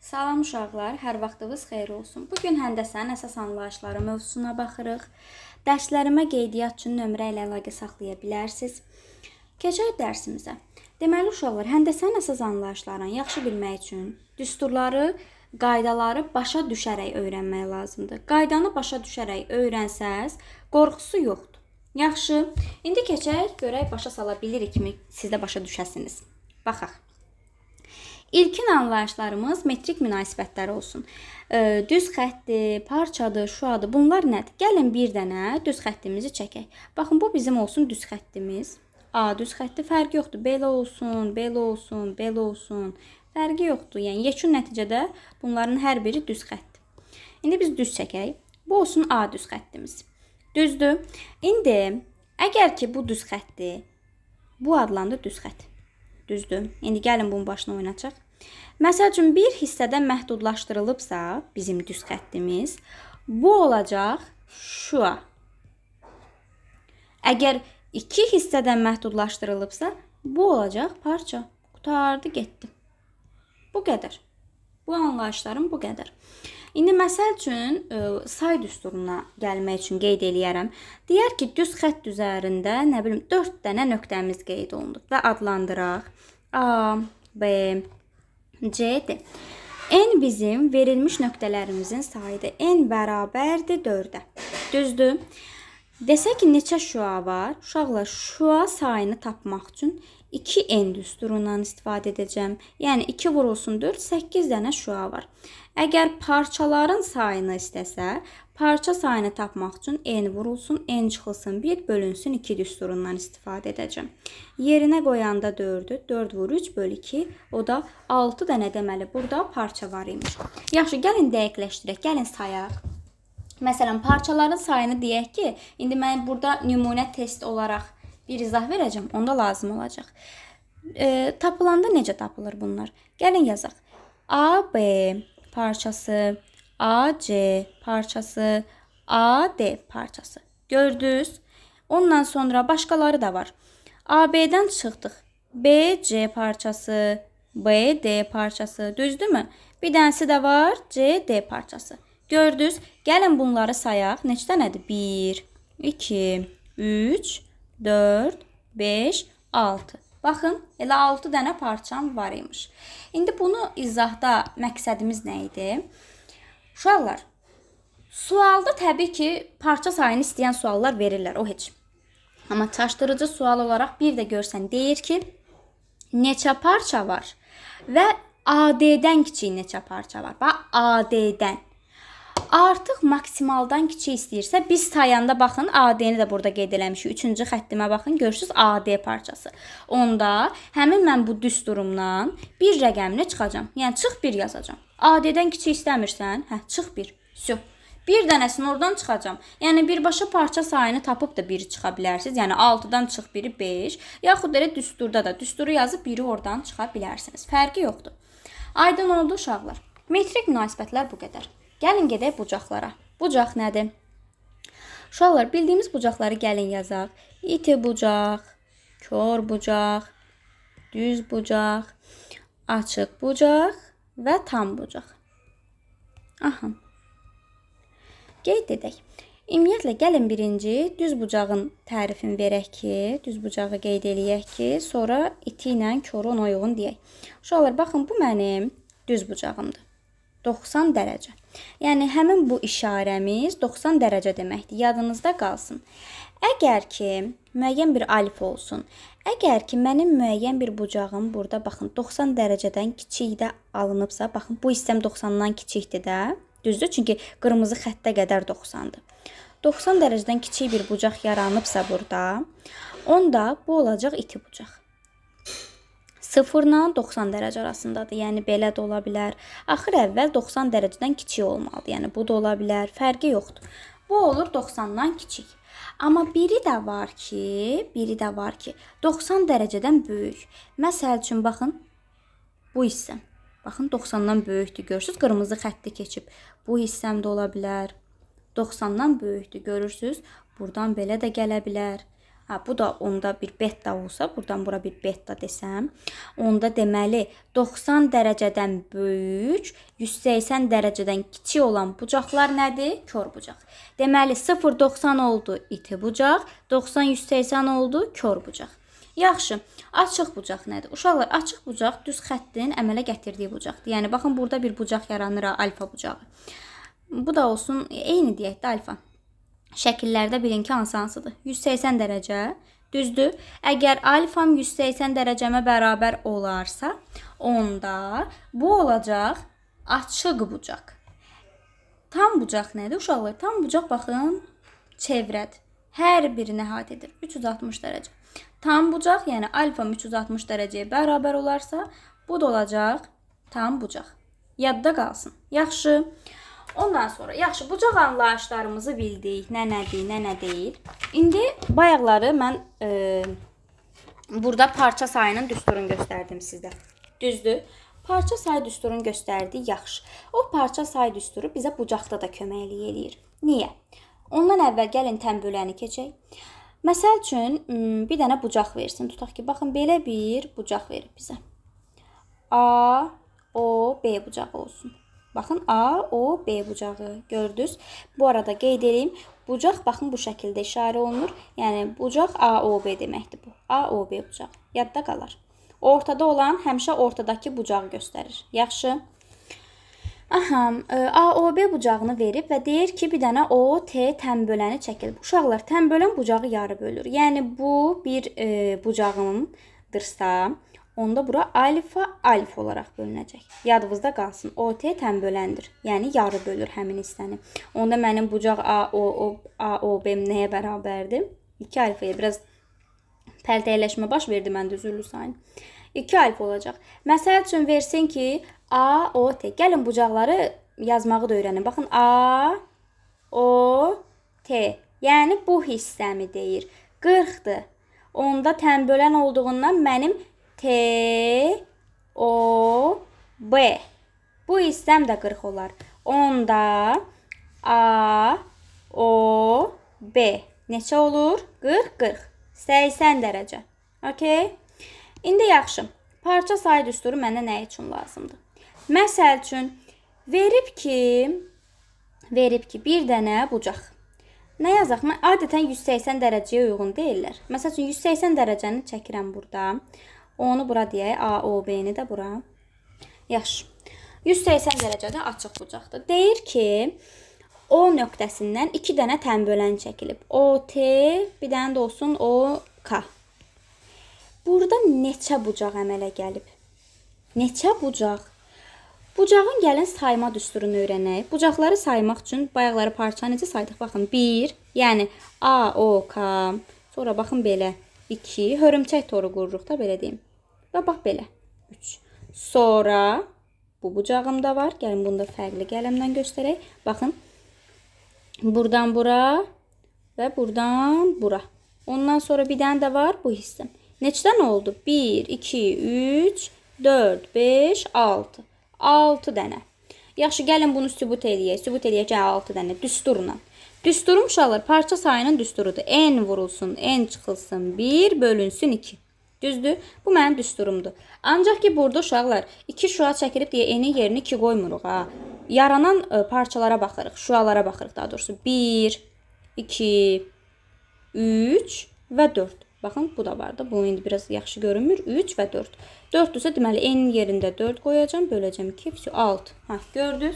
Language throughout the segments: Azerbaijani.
Salam uşaqlar, hər vaxtınız xeyir olsun. Bugün həndəsənin əsas anlayışları mövzusuna baxırıq. Dərslərimə qeydiyyat üçün nömrə ilə əlaqə saxlaya bilərsiniz. Keçək dərsimizə. Deməli uşaqlar, həndəsənin əsas anlayışlarını yaxşı bilmək üçün düsturları, qaydaları başa düşərək öyrənmək lazımdır. Qaydanı başa düşərək öyrənsəz, qorxusu yoxdur. Yaxşı, indi keçək, görək başa sala bilirikmi, siz də başa düşəsiniz. Baxaq. İlkin anlayışlarımız metrik münasibətləri olsun. Düz xəttdir, parçadır, şuadır. Bunlar nədir? Gəlin bir dənə düz xəttimizi çəkək. Baxın, bu bizim olsun düz xəttimiz. A düz xətti fərqi yoxdur. Belə olsun, belə olsun, belə olsun. Fərqi yoxdur. Yəni yekun nəticədə bunların hər biri düz xəttdir. İndi biz düz çəkək. Bu olsun A düz xəttimiz. Düzdür? İndi əgər ki bu düz xəttdir, bu adlandı düz xətt. Düzdür. İndi gəlin bunun başına oynatacaq. Məsəl üçün bir hissədən məhdudlaşdırılıbsa bizim düz xəttimiz, bu olacaq şua. Əgər iki hissədən məhdudlaşdırılıbsa, bu olacaq parça. Qutardı, getdi. Bu qədər. Bu anlayışlarım bu qədər. İndi məsəl üçün say düsturuna gəlmək üçün qeyd eləyərəm. Deyər ki, düz xətt üzərində, nə bilim, 4 dənə nöqtəmiz qeyd olunub və adlandıraq. A, B, C-dir. N bizim verilmiş nöqtələrimizin sayıdır. N bərabərdir 4-ə. Düzdür? Desək ki, neçə şua var? Uşaqlar, şua sayını tapmaq üçün 2N düsturundan istifadə edəcəm. Yəni 2 vurulsun 4, 8 dənə şua var. Əgər parçaların sayını istəsə, parça sayını tapmaq üçün N vurulsun, N çıxılsın 1, bölünsün 2 düsturundan istifadə edəcəm. Yerinə qoyanda 4-ü, 4 vur 3 bölü 2, o da 6 dənə deməli burada parça var imiş. Yaxşı, gəlin dəqiqləşdirək, gəlin sayaq. Məsələn, parçaların sayını deyək ki, indi mən burada nümunə test olaraq bir izah verəcəm, onda lazım olacaq. Tapılanda necə tapılır bunlar? Gəlin yazaq. A, B parçası, A, C parçası, A, D parçası. Gördünüz? Ondan sonra başqaları da var. A, B-dən çıxdıq. B, C parçası, B, D parçası. Düzdürmü? Bir dənəsi də var, C, D parçası. Gördünüz? Gəlin bunları sayaq. Neçə dənədir? 1, 2, 3, 4, 5, 6. Baxın, elə 6 dənə parçam var imiş. İndi bunu izahda məqsədimiz nə idi? Uşaqlar, sualda təbii ki, parça sayını istəyən suallar verirlər, o heç. Amma çaşdırıcı sual olaraq bir də görsən, deyir ki, neçə parça var və AD-dən kiçik neçə parça var. Bax, AD-dən. Artıq maksimaldan kiçik istəyirsə, biz sayanda baxın, AD-ni də burada qeyd eləmişik. 3-cü xəttimə baxın, görürsünüz AD parçası. Onda həmin mən bu düsturumdan bir rəqəmini çıxacam. Yəni, çıx 1 yazacam. AD-dən kiçik istəmirsən, çıx 1. Всё. Bir dənəsini oradan çıxacam. Yəni, birbaşa parça sayını tapıb da 1 çıxa bilərsiniz. Yəni, 6-dan çıx 1-i 5. Yaxud elə düsturda da düsturu yazıb 1-i oradan çıxa bilərsiniz. Fərqi yoxdur. Aydın oldu uşaqlar. Metrik münasibətlər bu qədər. Gəlin gedək bucaqlara. Bucaq nədir? Uşaqlar, bildiyimiz bucaqları gəlin yazaq. İti bucaq, kör bucaq, düz bucaq, açıq bucaq və tam bucaq. Aha. Qeyd edək. Ümumiyyətlə, gəlin birinci düz bucağın tərifini verək ki, düz bucağı qeyd eləyək ki, sonra iti ilə körü ona uyğun deyək. Uşaqlar, baxın, bu mənim düz bucağımdır. 90 dərəcə. Yəni, həmin bu işarəmiz 90 dərəcə deməkdir. Yadınızda qalsın. Əgər ki, müəyyən bir alif olsun, əgər ki, mənim müəyyən bir bucağım burada, baxın, 90 dərəcədən kiçik də alınıbsa, baxın, bu hissəm 90-dan kiçikdir də, düzdür? Çünki qırmızı xəttə qədər 90-dır. 90 dərəcədən kiçik bir bucaq yaranıbsa burada, onda bu olacaq iti bucaq. 0-la 90 dərəcə arasındadır. Yəni, belə də ola bilər. Axır əvvəl 90 dərəcədən kiçik olmalıdır. Yəni, bu da ola bilər. Fərqi yoxdur. Bu olur 90-dan kiçik. Amma biri də var ki, 90 dərəcədən böyük. Məsəl üçün, baxın, bu hissəm. Baxın, 90-dan böyükdür. Görürsünüz, qırmızı xətti keçib. Bu hissəm də ola bilər. 90-dan böyükdür. Görürsünüz, buradan belə də gələ bilər. Ha, bu da onda bir beta olsa, buradan bura bir beta desəm, onda deməli 90 dərəcədən böyük, 180 dərəcədən kiçik olan bucaqlar nədir? Kör bucaq. Deməli 0-90 oldu iti bucaq, 90-180 oldu kör bucaq. Yaxşı, açıq bucaq nədir? Uşaqlar, açıq bucaq düz xəttin əmələ gətirdiyi bucaqdır. Yəni baxın, burada bir bucaq yaranır, alfa bucağı. Bu da olsun, eyni deyək də alfa. Şəkillərdə bilin ki, hansıdır? 180 dərəcə, düzdür. Əgər alfam 180 dərəcəmə bərabər olarsa, onda bu olacaq açıq bucaq. Tam bucaq nədir uşaqlar? Tam bucaq baxın, çevrədir. Hər birini əhatə edir. 360 dərəcə. Tam bucaq, yəni alfam 360 dərəcəyə bərabər olarsa, bu da olacaq tam bucaq. Yadda qalsın. Yaxşı. Ondan sonra, yaxşı, bucaq anlayışlarımızı bildik. Nə nədir, nə deyil. İndi bayaqları mən burada parça sayının düsturunu göstərdim sizdə. Düzdür. Parça sayı düsturunu göstərdi, yaxşı. O parça sayı düsturu bizə bucaqda da kömək eləyir. Niyə? Ondan əvvəl gəlin tənböləni keçək. Məsəl üçün, bir dənə bucaq versin. Tutaq ki, baxın, belə bir bucaq verib bizə. A, O, B bucağı olsun. Baxın, A, O, B bucağı gördünüz. Bu arada qeyd edeyim. Bucaq, baxın, bu şəkildə işarə olunur. Yəni, bucaq A, O, B deməkdir bu. A, O, B bucağı. Yadda qalar. Ortada olan həmişə ortadakı bucağı göstərir. Yaxşı. Aha, A, O, B bucağını verib və deyir ki, bir dənə O, T tənböləni çəkilib. Uşaqlar, tənbölən bucağı yarı bölür. Yəni, bu bir bucağındırsa, onda bura alfa olaraq bölünəcək. Yadınızda qalsın. O, T tənböləndir. Yəni, yarı bölür həmin hissəni. Onda mənim bucaq A, O, B nəyə bərabərdir? 2 alfaya biraz pərtəyləşmə baş verdi məndə, üzürlü sayın. 2 alfa olacaq. Məsəl üçün versin ki, A, O, T. Gəlin bucaqları yazmağı da öyrənin. Baxın, A, O, T. Yəni, bu hissəmi deyir. 40-dır. Onda tənbölən olduğundan mənim T, O, B. Bu hissəm də 40 olar. Onda A, O, B. Neçə olur? 40. 80 dərəcə. Okay? İndi yaxşı. Parça sayı düsturu mənə nə üçün lazımdır? Məsəl üçün, verib ki, bir dənə bucaq. Nə yazaq? Mən adətən 180 dərəcəyə uyğun deyirlər. Məsəl üçün, 180 dərəcəni çəkirəm burada. Onu bura deyək, A, O, B-ni də bura. Yaxşı. 180 dərəcədə açıq bucaqdır. Deyir ki, O nöqtəsindən 2 dənə tənbölən çəkilib. O, T, bir dənə də olsun O, K. Burada neçə bucaq əmələ gəlib? Neçə bucaq? Bucağın gəlin sayma düsturunu öyrənək. Bucaqları saymaq üçün bayaqları parça necə saydıq? Baxın, 1, yəni A, O, K. Sonra baxın belə, 2. Hörümçək toru qururuq da, belə deyim. Və bax belə, 3. Sonra bu bucağım da var. Gəlin, bunu da fərqli qələmdən göstərək. Baxın, buradan bura və buradan bura. Ondan sonra bir dənə də var bu hissəm. Neçədən oldu? 1, 2, 3, 4, 5, 6. 6 dənə. Yaxşı, gəlin bunu sübut eləyək. Sübut eləyək ki, 6 dənə düsturla. Düsturum uşaqlar parça sayının düsturudur. N vurulsun, N çıxılsın, 1 bölünsün 2. Düzdür? Bu mənim düsturumdur. Ancaq ki, burada uşaqlar 2 şua çəkilib deyə N-in yerini 2 qoymuruq. Yaranan parçalara baxırıq, şualara baxırıq daha doğrusu. 1, 2, 3 və 4. Baxın, bu da var da. Bu indi biraz yaxşı görünmür. 3 və 4. 4-dürsə, deməli, N-in yerində 4 qoyacam. Böləcəm 2, 6. Gördünüz?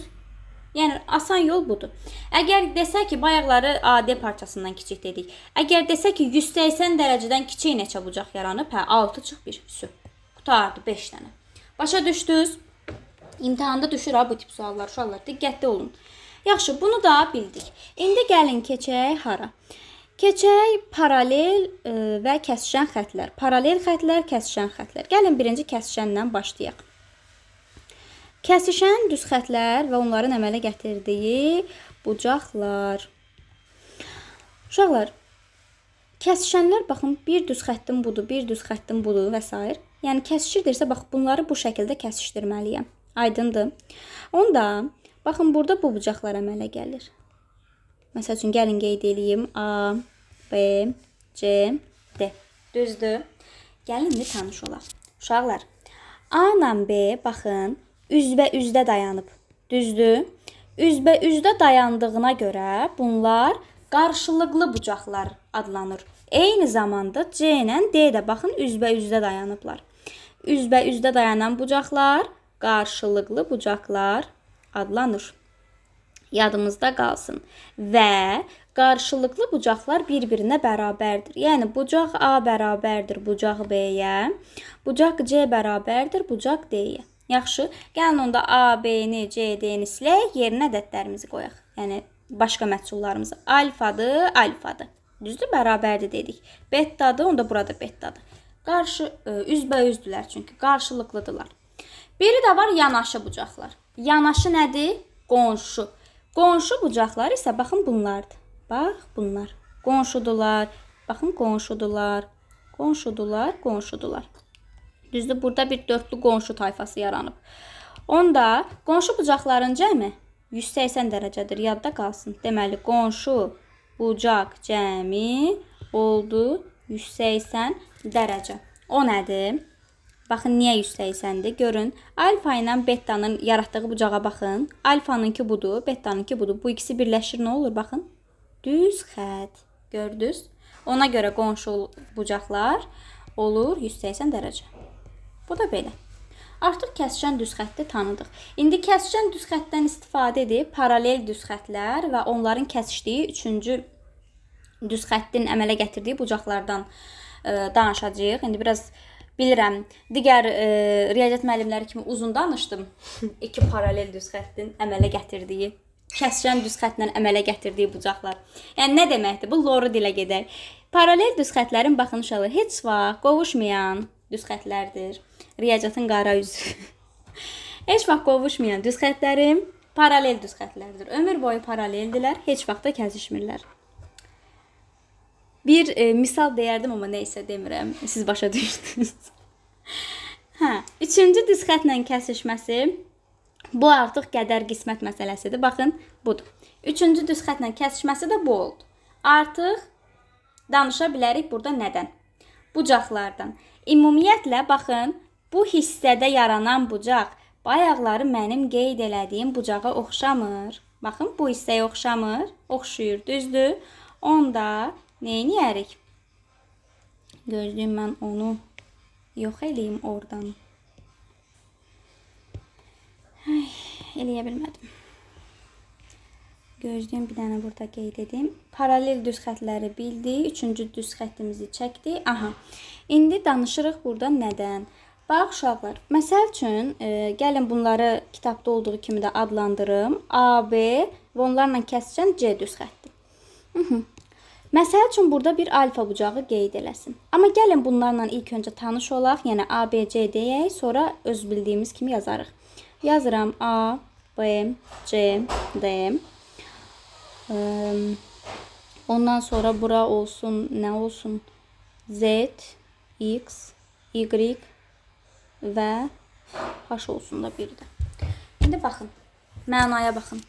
Yəni, asan yol budur. Əgər desək ki, bayaqları AD parçasından kiçik dedik. Əgər desək ki, 180 dərəcədən kiçik neçə bucaq yaranıb, 6 çıx 1. Qutardı 5 dənə. Başa düşdünüz? İmtahanda düşür bu tip suallar. Uşaqlar, diqqətli olun. Yaxşı, bunu da bildik. İndi gəlin keçək hara? Keçək paralel və kəsişən xətlər. Paralel xətlər, kəsişən xətlər. Gəlin birinci kəsişəndən başlayaq. Kəsişən düz xətlər və onların əmələ gətirdiyi bucaqlar. Uşaqlar, kəsişənlər, baxın, bir düz xəttim budur, bir düz xəttim budur və s. Yəni, kəsişirdirsə, bax, bunları bu şəkildə kəsişdirməliyəm. Aydındır. Onda, baxın, burada bu bucaqlar əmələ gəlir. Məsəl üçün, gəlin qeyd edeyim. A, B, C, D. Düzdür? Gəlin indi tanış olaq. Uşaqlar, A ilə B baxın, üzbə-üzdə dayanıb. Düzdür? Üzbə-üzdə dayandığına görə bunlar qarşılıqlı bucaqlar adlanır. Eyni zamanda C ilə D də baxın üzbə-üzdə dayanıblar. Üzbə-üzdə dayanan bucaqlar qarşılıqlı bucaqlar adlanır. Yadımızda qalsın. Və qarşılıqlı bucaqlar bir-birinə bərabərdir. Yəni bucaq A bərabərdir bucaq B-yə, bucaq C bərabərdir bucaq D-yə. Yaxşı, gəlin onda A, B-ni, C, D-ni silək, yerinə ədədlərimizi qoyaq. Yəni başqa məhsullarımızı. Alfadır, alfadır. Düzdür, bərabərdir dedik. Bettadır, onda burada bettadır. Üzbə-üzdülər çünki qarşılıqlıdırlar. Biri də var yanaşı bucaqlar. Yanaşı nədir? Qonşu. Qonşu bucaqlar isə baxın bunlardır. Bax bunlar. Qonşudular. Baxın qonşudular. Qonşudular, qonşudular. Düzdür, burada bir dörtlü qonşu tayfası yaranıb. Onda qonşu bucaqların cəmi 180 dərəcədir. Yadda qalsın. Deməli qonşu bucaq cəmi oldu 180 dərəcə. O nədir? Baxın, niyə 180-dir? Görün, alfa ilə bettanın yaratdığı bucağa baxın. Alfanınki budur, bettanınki budur. Bu ikisi birləşir, nə olur? Baxın, düz xət. Gördünüz? Ona görə qonşu bucaqlar olur 180 dərəcə. Bu da belə. Artıq kəsişən düz xətti tanıdıq. İndi kəsişən düz xəttdən istifadə edib paralel düz xəttlər və onların kəsişdiyi üçüncü düz xəttin əmələ gətirdiyi bucaqlardan danışacağıq. İndi biraz bilirəm, digər riyaziyyat müəllimləri kimi uzun danışdım. İki paralel düz xəttin əmələ gətirdiyi, kəsişən düz xəttlə əmələ gətirdiyi bucaqlar. Yəni nə deməkdir? Bu loru dilə gedək. Paralel düz xəttlərin baxın uşaqlar heç vaxt qovuşmayan düz xəttlərdir. Riyaziyyatın qara üzü. Heç vaxt qovuşmayan düz xəttlərim paralel düz xəttlərdir. Ömür boyu paraleldirlər, heç vaxt da kəsişmirlər. Bir misal deyərdim, amma neysə demirəm. Siz başa düşdünüz. Üçüncü düz xəttlə kəsişməsi, bu artıq qədər qismət məsələsidir. Baxın, budur. Üçüncü düz xəttlə kəsişməsi də bu oldu. Artıq danışa bilərik burada nədən? Bucaqlardan. Ümumiyyətlə, baxın, bu hissədə yaranan bucaq bayaqları mənim qeyd elədiyim bucağa oxşamır. Baxın, bu hissəyə oxşamır, oxşuyur, düzdür? Onda neyniyərik? Gözləyim, mən onu yox eləyim oradan. Eləyə bilmədim. Gözləyim, bir dənə burada qeyd edim. Paralel düz xətləri bildik. Üçüncü düz xəttimizi çəkdik. Aha. İndi danışırıq burada nədən? Bax, uşaqlar, məsəl üçün, gəlin bunları kitabda olduğu kimi də adlandırım. A, B və onlarla kəsişən C düz xətti. Məsəl üçün, burada bir alfa bucağı qeyd eləsin. Amma gəlin bunlarla ilk öncə tanış olaq. Yəni, A, B, C deyək, sonra öz bildiyimiz kimi yazarıq. Yazıram A, B, C, D. Ondan sonra bura olsun, nə olsun? Z, X, Y və H olsun da bir də. İndi baxın, mənaya baxın.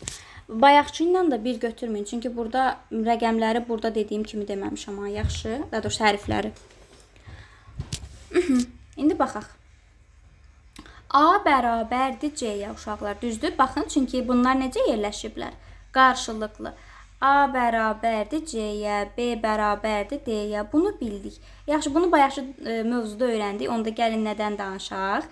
Bayaqçı ilə də bir götürməyin. Çünki burada rəqəmləri burada dediyim kimi deməmişəm. Amma yaxşı, daha doğrusu hərfləri. İndi baxaq. A bərabərdir C-yə uşaqlar. Düzdür? Baxın, çünki bunlar necə yerləşiblər? Qarşılıqlı. A bərabərdir C-yə, B bərabərdir D-yə. Bunu bildik. Yaxşı, bunu bayaqçı mövzuda öyrəndik. Onda gəlin nədən danışaq?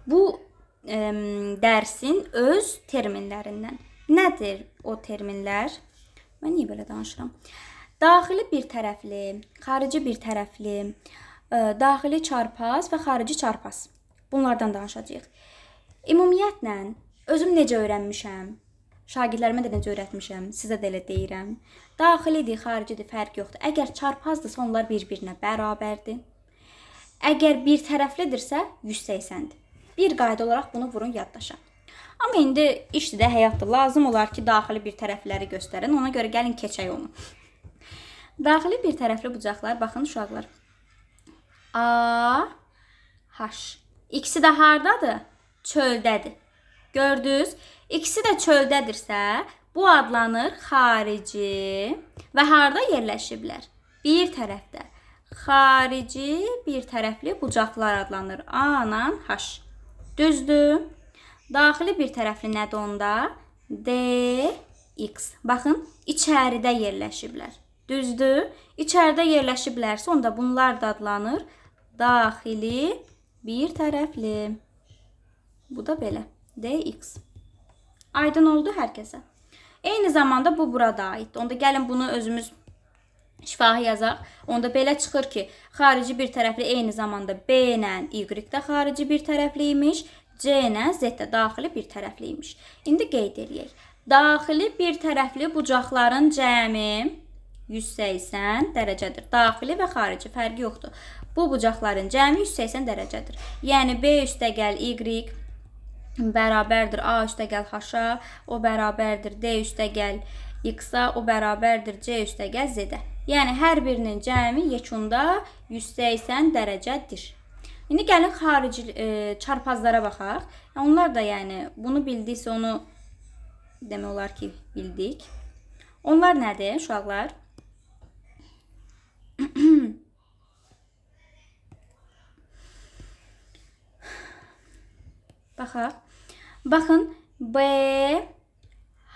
Bu dərsin öz terminlərindən. Nədir o terminlər? Mən niyə belə danışıram? Daxili bir tərəfli, xarici bir tərəfli, daxili çarpaz və xarici çarpaz. Bunlardan danışacağıq. Ümumiyyətlə, özüm necə öyrənmişəm? Şagirdlərimə də necə öyrətmişəm? Sizə də elə deyirəm. Daxilidir, xaricidir, fərq yoxdur. Əgər çarpazdırsa, onlar bir-birinə bərabərdir. Əgər bir tərəflidirsə, 180-dir. Bir qayda olaraq bunu vurun yaddaşa. Amma indi işdir də, həyatdır. Lazım olar ki, daxili bir tərəfləri göstərin. Ona görə gəlin keçək onu. Daxili bir tərəfli bucaqlar, baxın uşaqlar. A, H. İkisi də hardadır? Çöldədir. Gördünüz? İkisi də çöldədirsə, bu adlanır xarici və harda yerləşiblər? bir tərəfdə xarici bir tərəfli bucaqlar adlanır. A ilə H. Düzdür? Daxili bir tərəfli nədir onda? DX. Baxın, içəridə yerləşiblər. Düzdür? İçəridə yerləşiblərsə, onda bunlar da adlanır daxili bir tərəfli. Bu da belə. DX. Aydın oldu hər kəsə. Eyni zamanda bu burada aiddir. Onda gəlin bunu özümüz şifahi yazaq. Onda belə çıxır ki, xarici bir tərəfli eyni zamanda B ilə Y də xarici bir tərəfli imiş, C ilə Z də daxili bir tərəfli imiş. İndi qeyd edək. Daxili bir tərəfli bucaqların cəmi 180 dərəcədir. Daxili və xarici fərqi yoxdur. Bu bucaqların cəmi 180 dərəcədir. Yəni B üstəgəl Y bərabərdir A üstəgəl H-a, o bərabərdir D üstəgəl X-a, o bərabərdir C üstəgəl Z-ə. Yəni hər birinin cəmi yekunda 180 dərəcədir. İndi gəlin xarici çarpazlara baxaq. Onlar da yəni bunu bildiksə onu demək olar ki bildik. Onlar nədir uşaqlar? Baxaq. Baxın B,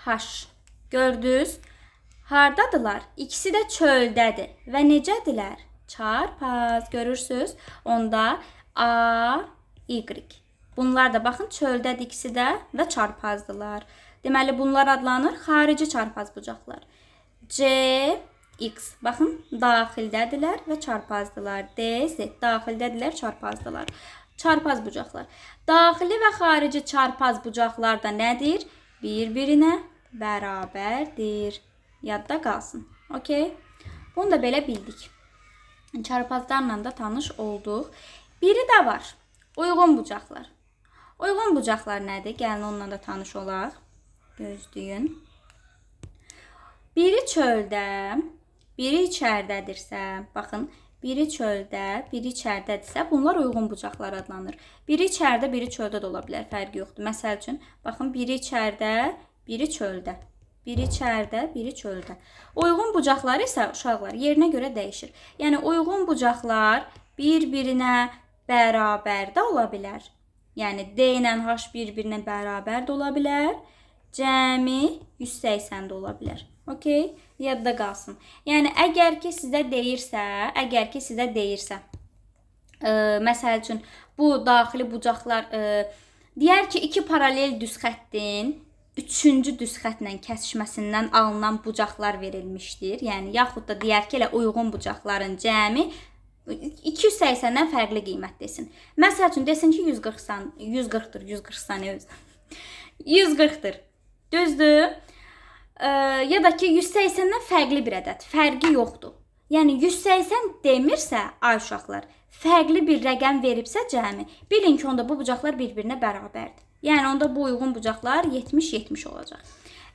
H. Gördünüz? Hardadılar? İkisi də çöldədir. Və necədirlər? Çarpaz. Görürsünüz? Onda A, Y. Bunlar da baxın çöldədir ikisi də və çarpazdılar. Deməli bunlar adlanır xarici çarpaz bucaqlar. C, X. Baxın daxildədirlər və çarpazdılar. D, Z. Daxildədirlər, çarpazdılar. Çarpaz bucaqlar. Daxili və xarici çarpaz bucaqlar da nədir? Bir-birinə bərabərdir. Yadda qalsın. Okay? Bunu da belə bildik. Çarpazlarla da tanış olduq. Biri də var. Uyğun bucaqlar. Uyğun bucaqlar nədir? Gəlin onunla da tanış olaq. Gözləyin. Biri çöldə, biri içərdədirsə, baxın, biri çöldə, biri içərdədirsə, bunlar uyğun bucaqlar adlanır. Biri içərdə, biri çöldə də ola bilər, fərqi yoxdur. Məsəl üçün, baxın, biri içərdə, biri çöldə. Biri içərdə, biri çöldə. Uyğun bucaqlar isə uşaqlar yerinə görə dəyişir. Yəni uyğun bucaqlar bir-birinə bərabər də ola bilər. Yəni D ilə H bir-birinə bərabər də ola bilər. Cəmi 180 də ola bilər. Okay? Yadda qalsın. Yəni əgər ki sizə deyirsə, məsəl üçün bu daxili bucaqlar deyər ki, iki paralel düz xəttin üçüncü düz xətlə kəsişməsindən alınan bucaqlar verilmişdir. Yəni yaxud da deyər ki, elə uyğun bucaqların cəmi 280-dən fərqli qiymət desin. Məsəl üçün desin ki 140-dır. Düzdür? Ya da ki 180-dən fərqli bir ədəd. Fərqi yoxdur. Yəni 180 demirsə, ay uşaqlar, fərqli bir rəqəm veribsə cəmi, bilin ki onda bu bucaqlar bir-birinə bərabərdir. Yəni onda bu uyğun bucaqlar 70-70 olacaq.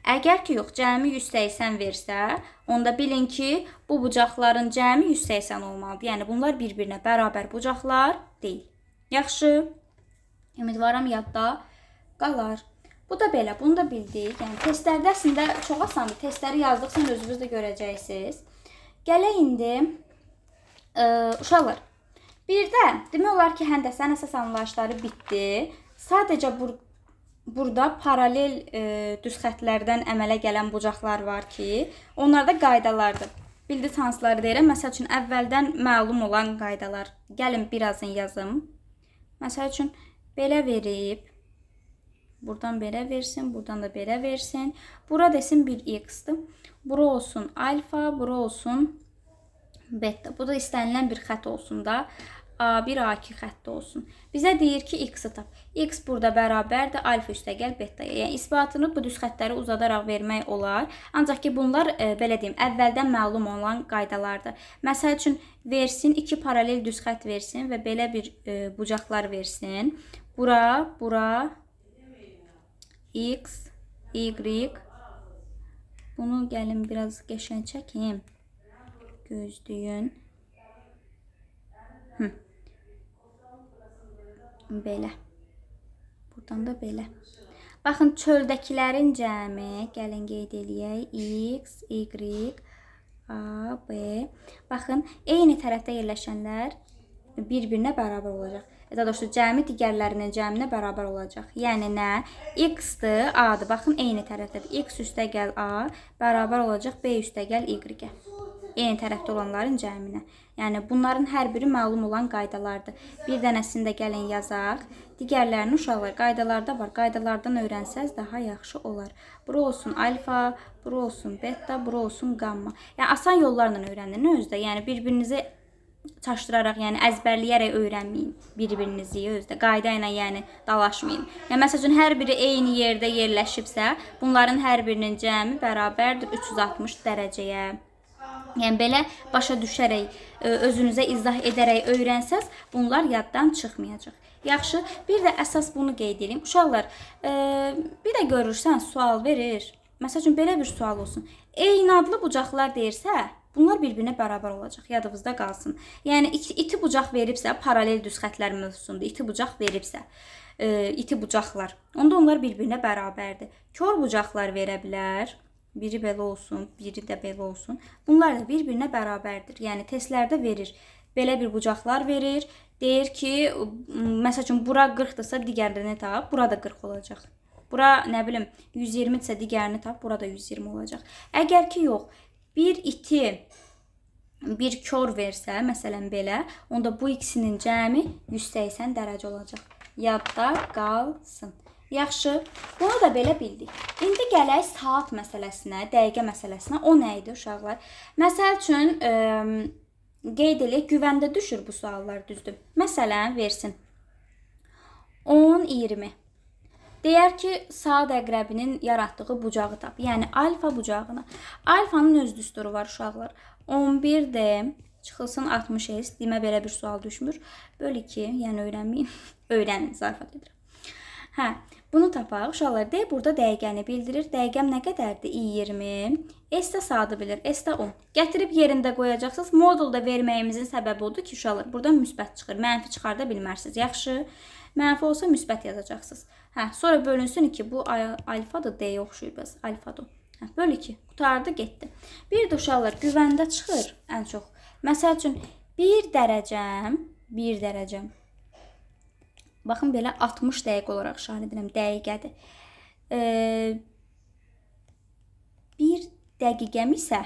Əgər ki yox, cəmi 180 versə, onda bilin ki bu bucaqların cəmi 180 olmalıdır. Yəni bunlar bir-birinə bərabər bucaqlar deyil. Yaxşı. Ümidvaram yadda qalar. Bu da belə, bunu da bildik. Yəni testlərdə əslində çox asandır. Testləri yazdıqsa özünüz də görəcəksiniz. Gələk indi uşaqlar. Bir də demək olar ki, həndəsənin əsas anlayışları bitdi. Sadəcə burada paralel düz xətlərdən əmələ gələn bucaqlar var ki, onlar da qaydalardır. Bildi hansıları deyirəm. Məsəl üçün əvvəldən məlum olan qaydalar. Gəlin birazını yazım. Məsəl üçün belə verib, buradan belə versin, buradan da belə versin. Bura desin bir x-dır. Bura olsun alfa, bura olsun beta. Bu da istənilən bir xət olsun da. A1, A2 xətti olsun. Bizə deyir ki, x-i tap. X burada bərabərdir alfa üstəgəl betaya. Yəni isbatını bu düz xətləri uzadaraq vermək olar. Ancaq ki bunlar belə deyim, əvvəldən məlum olan qaydalardır. Məsəl üçün versin, iki paralel düz xət versin və belə bir bucaqlar versin. Bura x, y. Bunu gəlin biraz qəşəng çəkim. Gözləyin. Belə. Buradan da belə. Baxın çöldəkilərin cəmi, gəlin qeyd eləyək. X, y, A, B. Baxın, eyni tərəfdə yerləşənlər bir-birinə bərabər olacaq. Daha doğrusu cəmi digərlərinin cəminə bərabər olacaq. Yəni nə? X-dır, A-dır. Baxın, eyni tərəfdədir. X üstəgəl A bərabər olacaq B üstəgəl Y-ə. Eyni tərəfdə olanların cəminə. Yəni bunların hər biri məlum olan qaydalardır. Bir dənəsini də gəlin yazaq. Digərlərini uşaqlar qaydalarda var. Qaydalardan öyrənsəz daha yaxşı olar. Bura olsun alfa, bura olsun beta, bura olsun gamma. Yəni asan yollarla öyrənin özdə. Yəni bir-birinizi çaşdıraraq, yəni əzbərləyərək öyrənməyin bir-birinizi özdə. Qayda ilə yəni dalaşmayın. Yəni məsələn hər biri eyni yerdə yerləşibsə, bunların hər birinin cəmi bərabərdir 360 dərəcəyə. Yəni belə başa düşərək, özünüzə izah edərək öyrənsəz, bunlar yaddan çıxmayacaq. Yaxşı, bir də əsas bunu qeyd edeyim. Uşaqlar, bir də görürsən, sual verir. Məsələn, belə bir sual olsun. Eyni adlı bucaqlar deyirsə, bunlar bir-birinə bərabər olacaq. Yadınızda qalsın. Yəni iti bucaq veribsə, paralel düz xətlər mövzusunda iti bucaq veribsə, iti bucaqlar, onda onlar bir-birinə bərabərdir. Kör bucaqlar verə bilər. Biri belə olsun, biri də belə olsun. Bunlar da bir-birinə bərabərdir. Yəni testlərdə verir. Belə bir bucaqlar verir. Deyir ki, məsələn, bura 40-dırsa digərini tap, bura da 40 olacaq. Bura, nə bilim, 120-dirsə digərini tap, bura da 120 olacaq. Əgər ki, yox, bir iti, bir kör versə, məsələn belə, onda bu ikisinin cəmi 180 dərəcə olacaq. Yadda qalsın. Yaxşı, bunu da belə bildik. İndi gələk saat məsələsinə, dəqiqə məsələsinə. O nə idi uşaqlar? Məsəl üçün, qeyd eləyək, güvəndə düşür bu suallar, düzdür. Məsələn, versin. 10-20. Deyər ki, saat əqrəbinin yaratdığı bucağı tap. Yəni, alfa bucağını. Alfanın öz düsturu var, uşaqlar. 11D çıxılsın 60S. Demə belə bir sual düşmür. Böl 2, yəni öyrənməyin. Öyrənin, zarafat edirəm. Hə, bunu tapaq. Uşaqlar, burada dəqiqəni bildirir. Dəqiqəm nə qədərdir? 20. S də saatı bilir. S də 10. Gətirib yerində qoyacaqsınız. Modulda verməyimizin səbəbi odur ki, uşaqlar, buradan müsbət çıxır. Mənfi çıxarda bilmərsiniz. Yaxşı. Mənfi olsa müsbət yazacaqsınız. Hə, sonra bölünsün ki, bu alfadır, D-yə oxşuyub bəs. Alfadır. Hə, böl 2. Qutardı, getdi. Bir də uşaqlar, güvəndə çıxır ən çox. Məsəl üçün, 1 dərəcəm. Baxın, belə 60 dəqiqə olaraq şəhər edirəm. Dəqiqədir. 1 dəqiqəm isə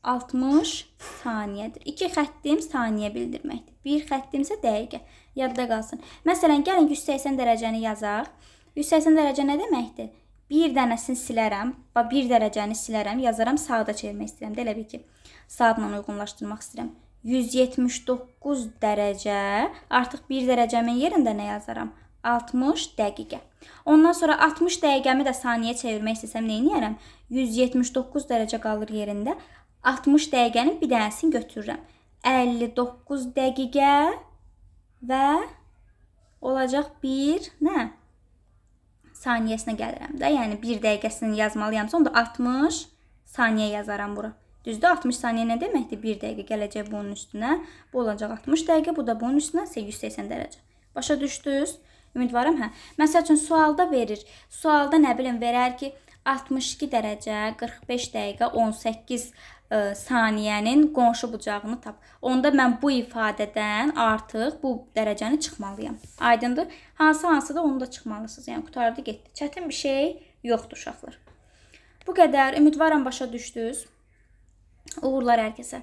60 saniyədir. 2 xəttim saniyə bildirməkdir. 1 xəttim isə dəqiqə. Yadda qalsın. Məsələn, gəlin 180 dərəcəni yazaq. 180 dərəcə nə deməkdir? Bir dənəsini silərəm. 1 dərəcəni silərəm. Yazaram, saata çevirmək istəyirəm. Elə bil ki, saatla uyğunlaşdırmaq istəyirəm. 179 dərəcə, artıq 1 dərəcəmin yerində nə yazaram? 60 dəqiqə. Ondan sonra 60 dəqiqəmi də saniyə çevirmək istəsəm nə edərəm? 179 dərəcə qalır yerində. 60 dəqiqənin bir dənəsini götürürəm. 59 dəqiqə və olacaq 1 nə? Saniyəsinə gəlirəm də. Yəni 1 dəqiqəsini yazmalıyamsa, onda 60 saniyə yazaram bura. Düzdür, 60 saniyə nə deməkdir? 1 dəqiqə gələcək bunun üstünə. Bu olacaq 60 dəqiqə, bu da bunun üstünə 180 dərəcə. Başa düşdünüz? Ümidvaram, hə. Məsəl üçün, sualda verir. Sualda nə bilim, verər ki, 62 dərəcə, 45 dəqiqə, 18 saniyənin qonşu bucağını tap. Onda mən bu ifadədən artıq bu dərəcəni çıxmalıyam. Aydındır? Hansı da onu da çıxmalısınız. Yəni, qutardı, getdi. Çətin bir şey yoxdur, uşaqlar. Bu qədər. Ümidvaram, başa düşdünüz. Uğurlar hər kəsə.